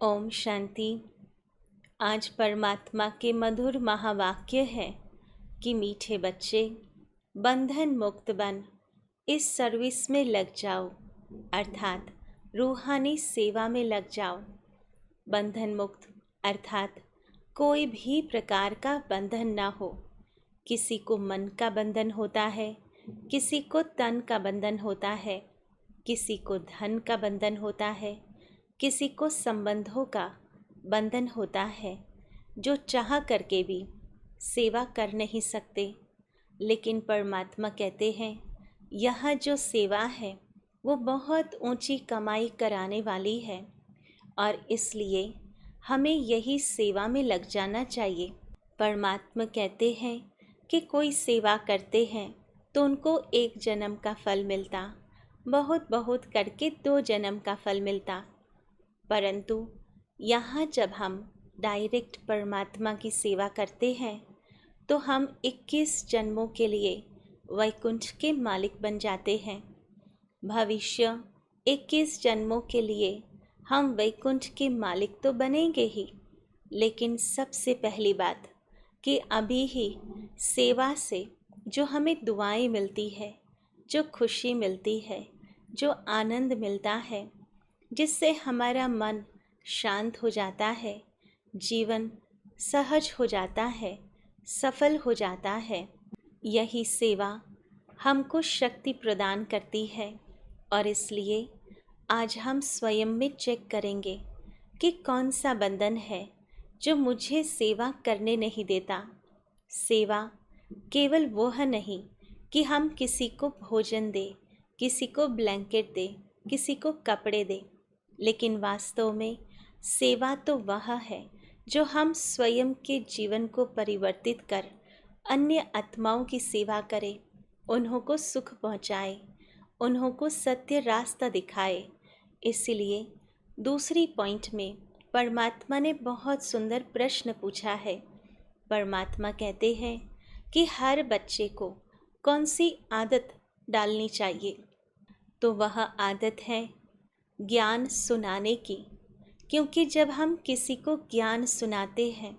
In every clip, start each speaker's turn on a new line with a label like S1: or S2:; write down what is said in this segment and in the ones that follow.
S1: ओम शांति। आज परमात्मा के मधुर महावाक्य है कि मीठे बच्चे, बंधन मुक्त बन इस सर्विस में लग जाओ, अर्थात रूहानी सेवा में लग जाओ। बंधन मुक्त अर्थात कोई भी प्रकार का बंधन ना हो। किसी को मन का बंधन होता है, किसी को तन का बंधन होता है, किसी को धन का बंधन होता है, किसी को संबंधों का बंधन होता है, जो चाह करके भी सेवा कर नहीं सकते। लेकिन परमात्मा कहते हैं यह जो सेवा है वो बहुत ऊंची कमाई कराने वाली है और इसलिए हमें यही सेवा में लग जाना चाहिए। परमात्मा कहते हैं कि कोई सेवा करते हैं तो उनको 1 जन्म का फल मिलता, बहुत बहुत करके 2 जन्म का फल मिलता। परंतु यहाँ जब हम डायरेक्ट परमात्मा की सेवा करते हैं तो हम 21 जन्मों के लिए वैकुंठ के मालिक बन जाते हैं। भविष्य 21 जन्मों के लिए हम वैकुंठ के मालिक तो बनेंगे ही, लेकिन सबसे पहली बात कि अभी ही सेवा से जो हमें दुआएं मिलती है, जो खुशी मिलती है, जो आनंद मिलता है, जिससे हमारा मन शांत हो जाता है, जीवन सहज हो जाता है, सफल हो जाता है, यही सेवा हमको शक्ति प्रदान करती है। और इसलिए आज हम स्वयं में चेक करेंगे कि कौन सा बंधन है जो मुझे सेवा करने नहीं देता। सेवा केवल वह नहीं कि हम किसी को भोजन दें, किसी को ब्लैंकेट दें, किसी को कपड़े दें, लेकिन वास्तव में सेवा तो वह है जो हम स्वयं के जीवन को परिवर्तित कर अन्य आत्माओं की सेवा करें, उन्हों को सुख पहुँचाए, उन्हों को सत्य रास्ता दिखाए। इसलिए दूसरी पॉइंट में परमात्मा ने बहुत सुंदर प्रश्न पूछा है। परमात्मा कहते हैं कि हर बच्चे को कौन सी आदत डालनी चाहिए, तो वह आदत है ज्ञान सुनाने की। क्योंकि जब हम किसी को ज्ञान सुनाते हैं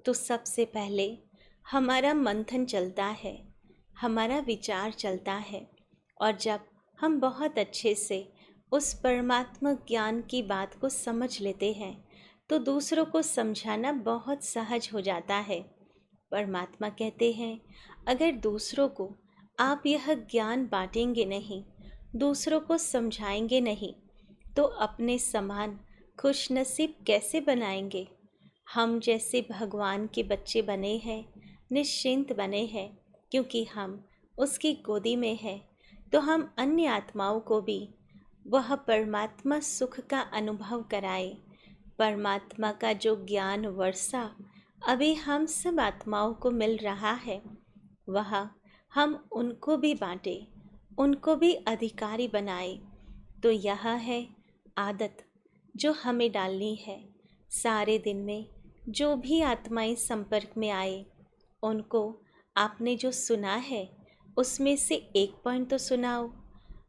S1: तो सबसे पहले हमारा मंथन चलता है, हमारा विचार चलता है, और जब हम बहुत अच्छे से उस परमात्मा ज्ञान की बात को समझ लेते हैं तो दूसरों को समझाना बहुत सहज हो जाता है। परमात्मा कहते हैं अगर दूसरों को आप यह ज्ञान बांटेंगे नहीं, दूसरों को समझाएंगे नहीं, तो अपने समान खुशनसीब कैसे बनाएंगे। हम जैसे भगवान के बच्चे बने हैं, निश्चिंत बने हैं, क्योंकि हम उसकी गोदी में हैं, तो हम अन्य आत्माओं को भी वह परमात्मा सुख का अनुभव कराए। परमात्मा का जो ज्ञान वर्षा अभी हम सब आत्माओं को मिल रहा है, वह हम उनको भी बांटे, उनको भी अधिकारी बनाए। तो यह है आदत जो हमें डालनी है। सारे दिन में जो भी आत्माएं संपर्क में आए, उनको आपने जो सुना है उसमें से 1 पॉइंट तो सुनाओ,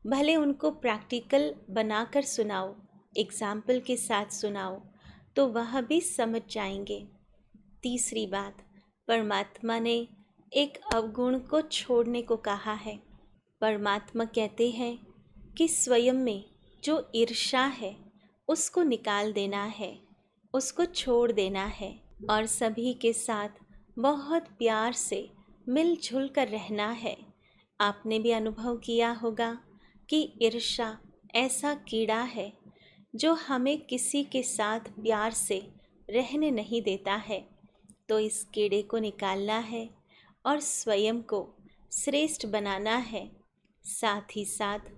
S1: भले उनको प्रैक्टिकल बनाकर सुनाओ, एग्जाम्पल के साथ सुनाओ, तो वह भी समझ जाएंगे। तीसरी बात, परमात्मा ने एक अवगुण को छोड़ने को कहा है। परमात्मा कहते हैं कि स्वयं में जो ईर्ष्या है उसको निकाल देना है, उसको छोड़ देना है, और सभी के साथ बहुत प्यार से मिलजुल कर रहना है। आपने भी अनुभव किया होगा कि ईर्ष्या ऐसा कीड़ा है जो हमें किसी के साथ प्यार से रहने नहीं देता है। तो इस कीड़े को निकालना है और स्वयं को श्रेष्ठ बनाना है। साथ ही साथ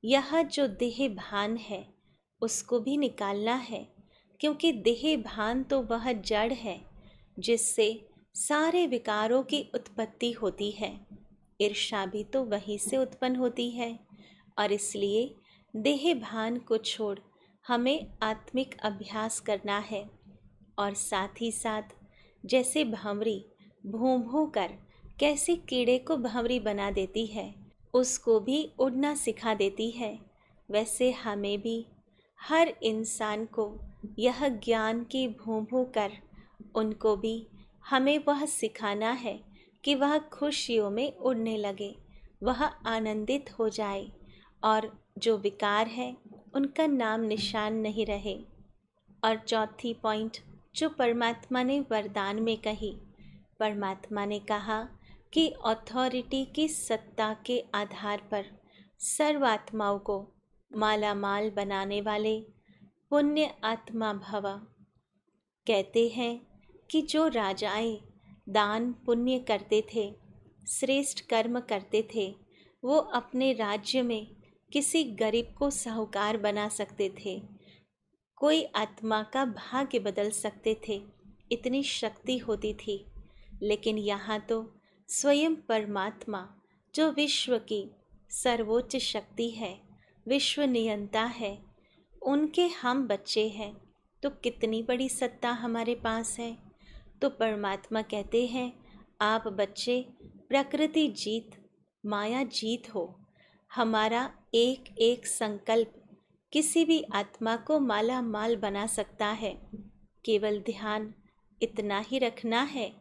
S1: यह जो देह भान है उसको भी निकालना है, क्योंकि देह भान तो वह जड़ है जिससे सारे विकारों की उत्पत्ति होती है। ईर्ष्या भी तो वहीं से उत्पन्न होती है, और इसलिए देह भान को छोड़ हमें आत्मिक अभ्यास करना है। और साथ ही साथ जैसे भंवरी भूं भूं कर कैसे कीड़े को भंवरी बना देती है, उसको भी उड़ना सिखा देती है, वैसे हमें भी हर इंसान को यह ज्ञान की भूं कर उनको भी हमें वह सिखाना है कि वह खुशियों में उड़ने लगे, वह आनंदित हो जाए और जो विकार है उनका नाम निशान नहीं रहे। और चौथी पॉइंट जो परमात्मा ने वरदान में कही, परमात्मा ने कहा कि अथॉरिटी की सत्ता के आधार पर सर्व आत्माओं को माला माल बनाने वाले पुण्य आत्मा भव। कहते हैं कि जो राजाएं दान पुण्य करते थे, श्रेष्ठ कर्म करते थे, वो अपने राज्य में किसी गरीब को साहूकार बना सकते थे, कोई आत्मा का भाग्य बदल सकते थे, इतनी शक्ति होती थी। लेकिन यहाँ तो स्वयं परमात्मा जो विश्व की सर्वोच्च शक्ति है, विश्व नियंता है, उनके हम बच्चे हैं, तो कितनी बड़ी सत्ता हमारे पास है। तो परमात्मा कहते हैं, आप बच्चे प्रकृति जीत, माया जीत हो। हमारा एक एक संकल्प किसी भी आत्मा को माला माल बना सकता है। केवल ध्यान इतना ही रखना है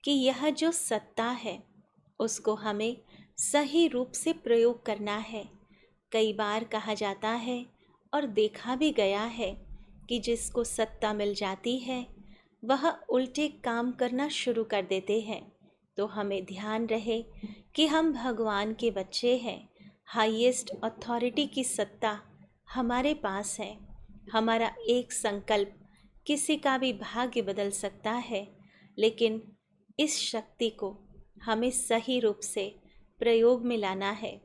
S1: कि यह जो सत्ता है उसको हमें सही रूप से प्रयोग करना है। कई बार कहा जाता है और देखा भी गया है कि जिसको सत्ता मिल जाती है वह उल्टे काम करना शुरू कर देते हैं। तो हमें ध्यान रहे कि हम भगवान के बच्चे हैं, हाईएस्ट अथॉरिटी की सत्ता हमारे पास है। हमारा एक संकल्प किसी का भी भाग्य बदल सकता है, लेकिन इस शक्ति को हमें सही रूप से प्रयोग में लाना है।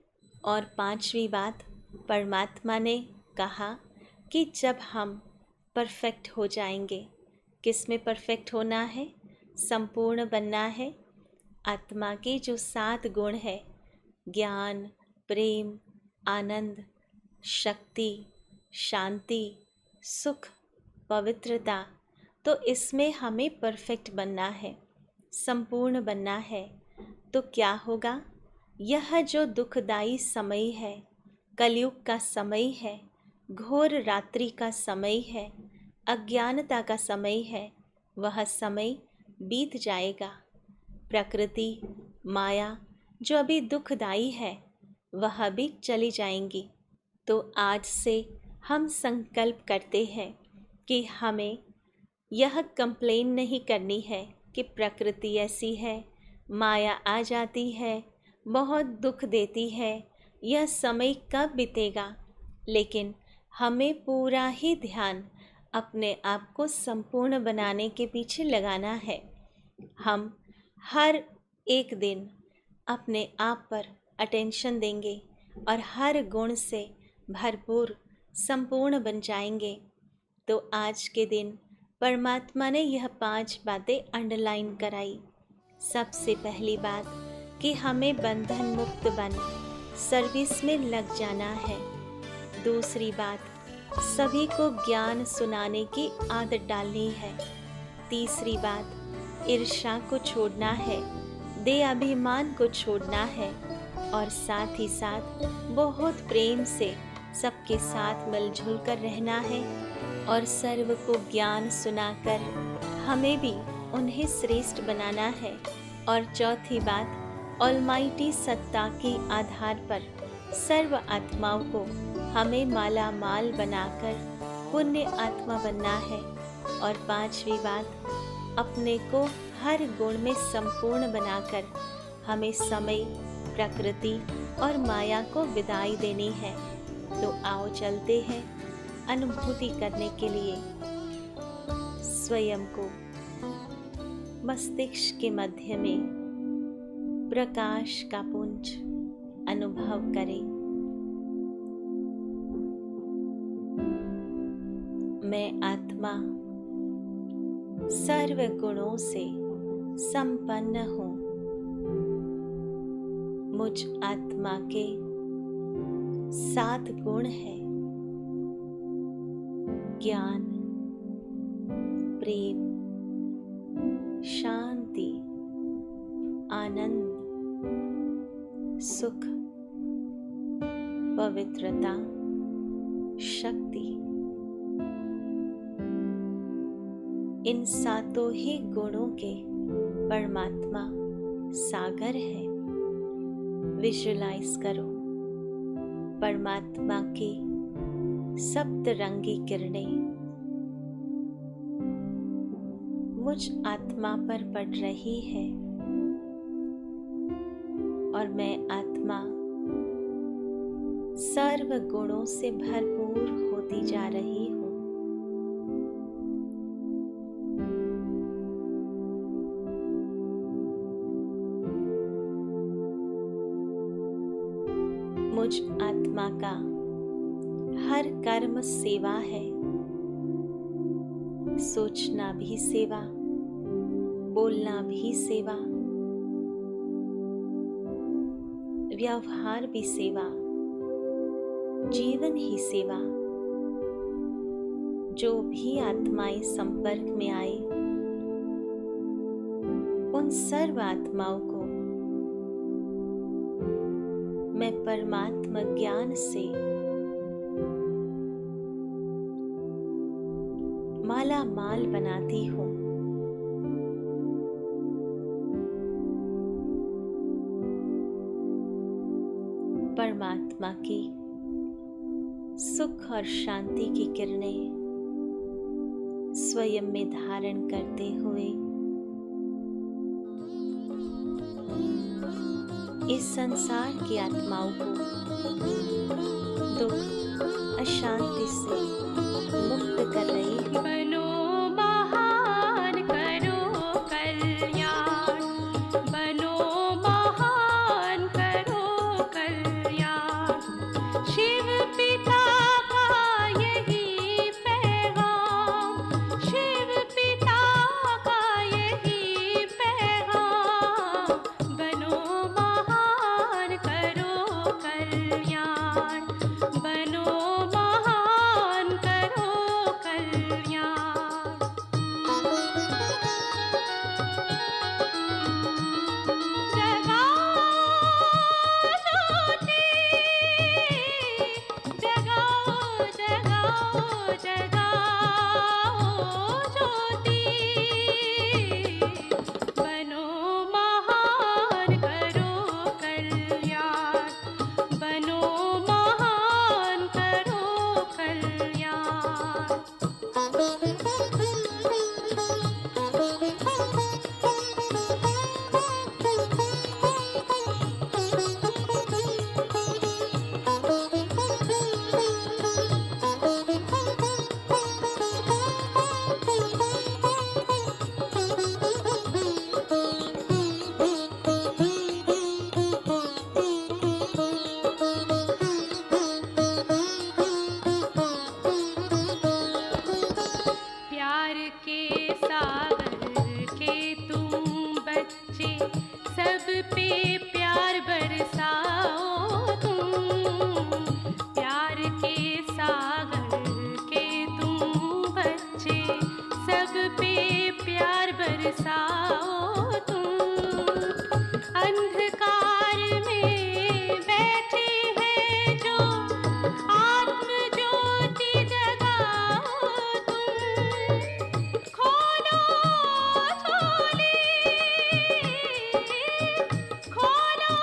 S1: और पांचवी बात, परमात्मा ने कहा कि जब हम परफेक्ट हो जाएंगे, किस में परफेक्ट होना है? संपूर्ण बनना है। आत्मा के जो 7 गुण है, ज्ञान, प्रेम, आनंद, शक्ति, शांति, सुख, पवित्रता, तो इसमें हमें परफेक्ट बनना है, संपूर्ण बनना है। तो क्या होगा? यह जो दुखदाई समय है, कलयुग का समय है, घोर रात्रि का समय है, अज्ञानता का समय है, वह समय बीत जाएगा। प्रकृति, माया जो अभी दुखदाई है वह भी चली जाएंगी। तो आज से हम संकल्प करते हैं कि हमें यह कंप्लेन नहीं करनी है कि प्रकृति ऐसी है, माया आ जाती है, बहुत दुख देती है, यह समय कब बीतेगा। लेकिन हमें पूरा ही ध्यान अपने आप को संपूर्ण बनाने के पीछे लगाना है। हम हर एक दिन अपने आप पर अटेंशन देंगे और हर गुण से भरपूर संपूर्ण बन जाएंगे। तो आज के दिन परमात्मा ने यह 5 बातें अंडरलाइन कराई। सबसे पहली बात कि हमें बंधन मुक्त बन सर्विस में लग जाना है। दूसरी बात, सभी को ज्ञान सुनाने की आदत डालनी है। तीसरी बात, ईर्ष्या को छोड़ना है, दे अभिमान को छोड़ना है और साथ ही साथ बहुत प्रेम से सबके साथ मिलजुल कर रहना है और सर्व को ज्ञान सुनाकर हमें भी उन्हें श्रेष्ठ बनाना है। और चौथी बात, ऑलमाइटी सत्ता के आधार पर सर्व आत्माओं को हमें माला माल बनाकर पुण्य आत्मा बनना है। और पांचवी बात, अपने को हर गुण में संपूर्ण बनाकर हमें समय, प्रकृति और माया को विदाई देनी है। तो आओ चलते हैं अनुभूति करने के लिए। स्वयं को मस्तिष्क के मध्य में प्रकाश का पुंज अनुभव करें। मैं आत्मा सर्व गुणों से संपन्न हूँ। मुझ आत्मा के 7 गुण हैं, ज्ञान, प्रेम, शांति, आनंद, सुख, पवित्रता, शक्ति। इन सातों ही गुणों के परमात्मा सागर है। विजुलाइज करो परमात्मा की सप्तरंगी किरणें मुझ आत्मा पर पड़ रही है और मैं आत्मा सर्व गुणों से भरपूर होती जा रही हूँ। मुझ आत्मा का हर कर्म सेवा है। सोचना भी सेवा, बोलना भी सेवा, व्यवहार भी सेवा, जीवन ही सेवा। जो भी आत्माएं संपर्क में आए उन सर्व आत्माओं को मैं परमात्मा ज्ञान से माला माल बनाती हूँ। परमात्मा की सुख और शांति की किरणें स्वयं में धारण करते हुए इस संसार की आत्माओं को दुख अशांति से मुक्त कर रही है।
S2: बनो महान करो कल्याण, बनो महान करो कल्याण। शिव पिता का यही पैगाम, शिव पिता का यही पैगाम। बनो महान करो कल्याण, बनो महान करो कल्याण। जगाओ ज्योति, जगाओ जगाओ जगाओ ज्योति। बनो महान करो कल्याण, बनो महान करो कल्याण। प्यार के सागर के तुम बच्चे, सब पे प्यार बरसाओ तुम। प्यार के सागर के तुम बच्चे, सब पे प्यार बरसाओ तुम। अंधकार में बैठे हैं जो आत्म ज्योति जगाओ तुम। खोलो झोली, खोलो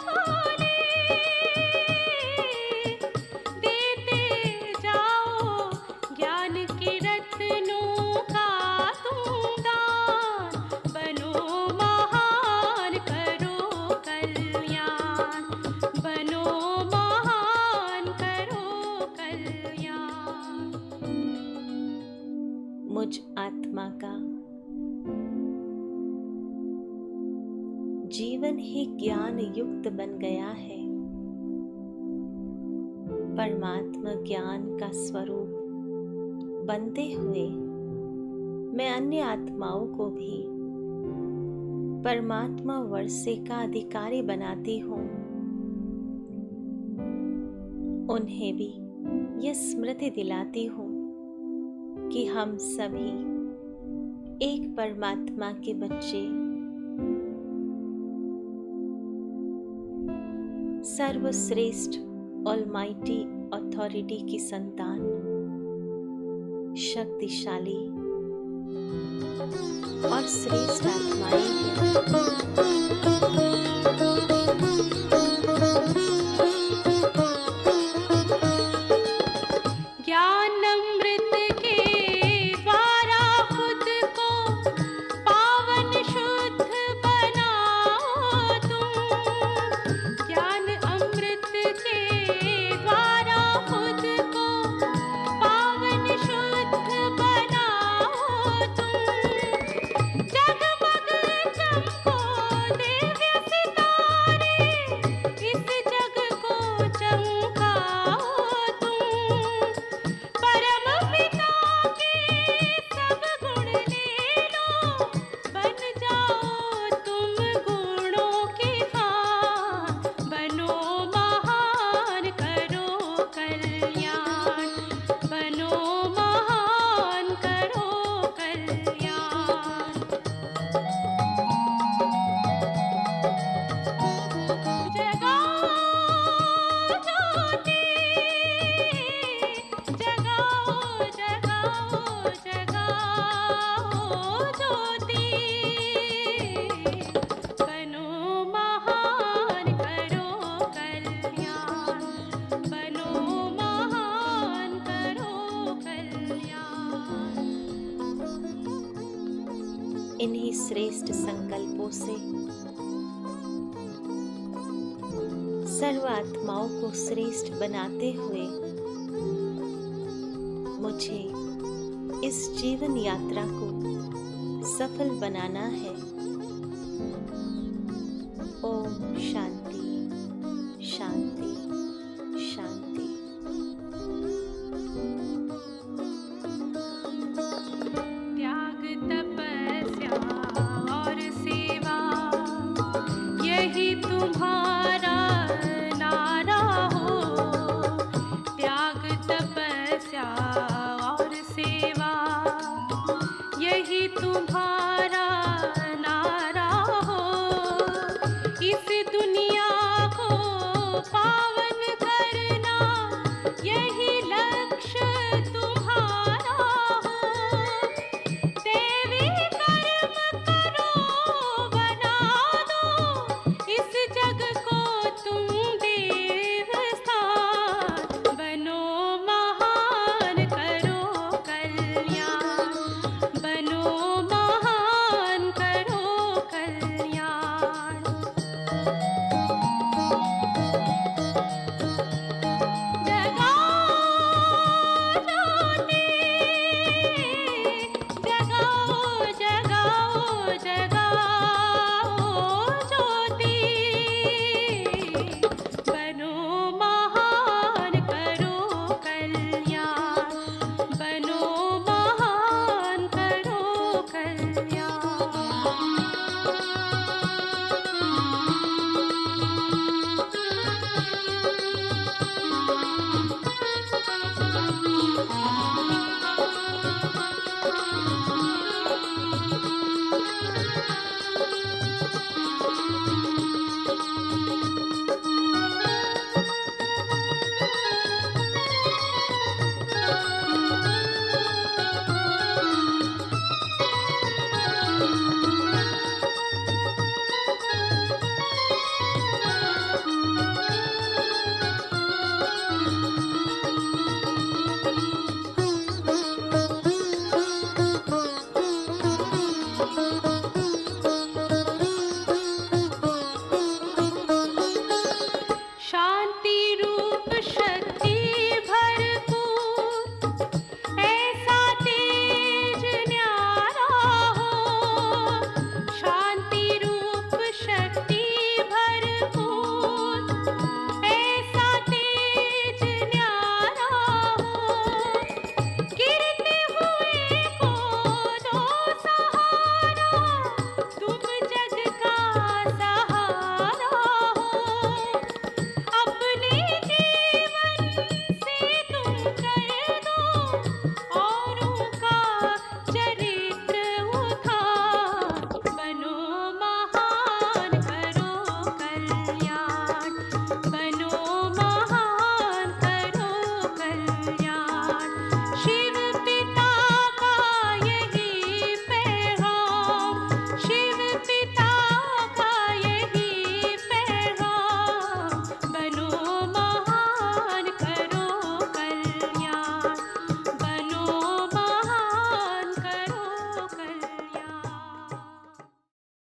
S2: झोली, देते जाओ ज्ञान के रत्नों का तुम दान। बनो महान करो कल्याण, बनो महान करो कल्याण।
S1: मुझ आत्मा का जीवन ही ज्ञान युक्त बन गया है। परमात्मा ज्ञान का स्वरूप बनते हुए मैं अन्य आत्माओं को भी परमात्मा वर्षे का अधिकारी बनाती हूँ। उन्हें भी यह स्मृति दिलाती हूँ कि हम सभी एक परमात्मा के बच्चे, सर्वश्रेष्ठ और श्रेष्ठ आत्माएं हैं।
S2: ज्ञान अमृत के द्वारा खुद को पावन शुद्ध बनाओ तुम। ज्ञान अमृत के द्वारा खुद को पावन शुद्ध बनाओ तुम। जगमग चमको दिव्य सितारे, इस जग को चमकाओ तुम। परम पिता के सब गुण ले लो, बन जाओ तुम गुणों के खान। बनो महान, करो कल्याण। बनो महान, करो कल्याण। जगाओ ज्योति, जगाओ जगाओ जगाओ ज्योति। बनो महान, करो कल्याण। बनो महान, करो कल्याण।
S1: इन्हीं श्रेष्ठ संकल्पों से सर्व आत्माओं को श्रेष्ठ बनाते हुए मुझे इस जीवन यात्रा को सफल बनाना है। ओम शांति।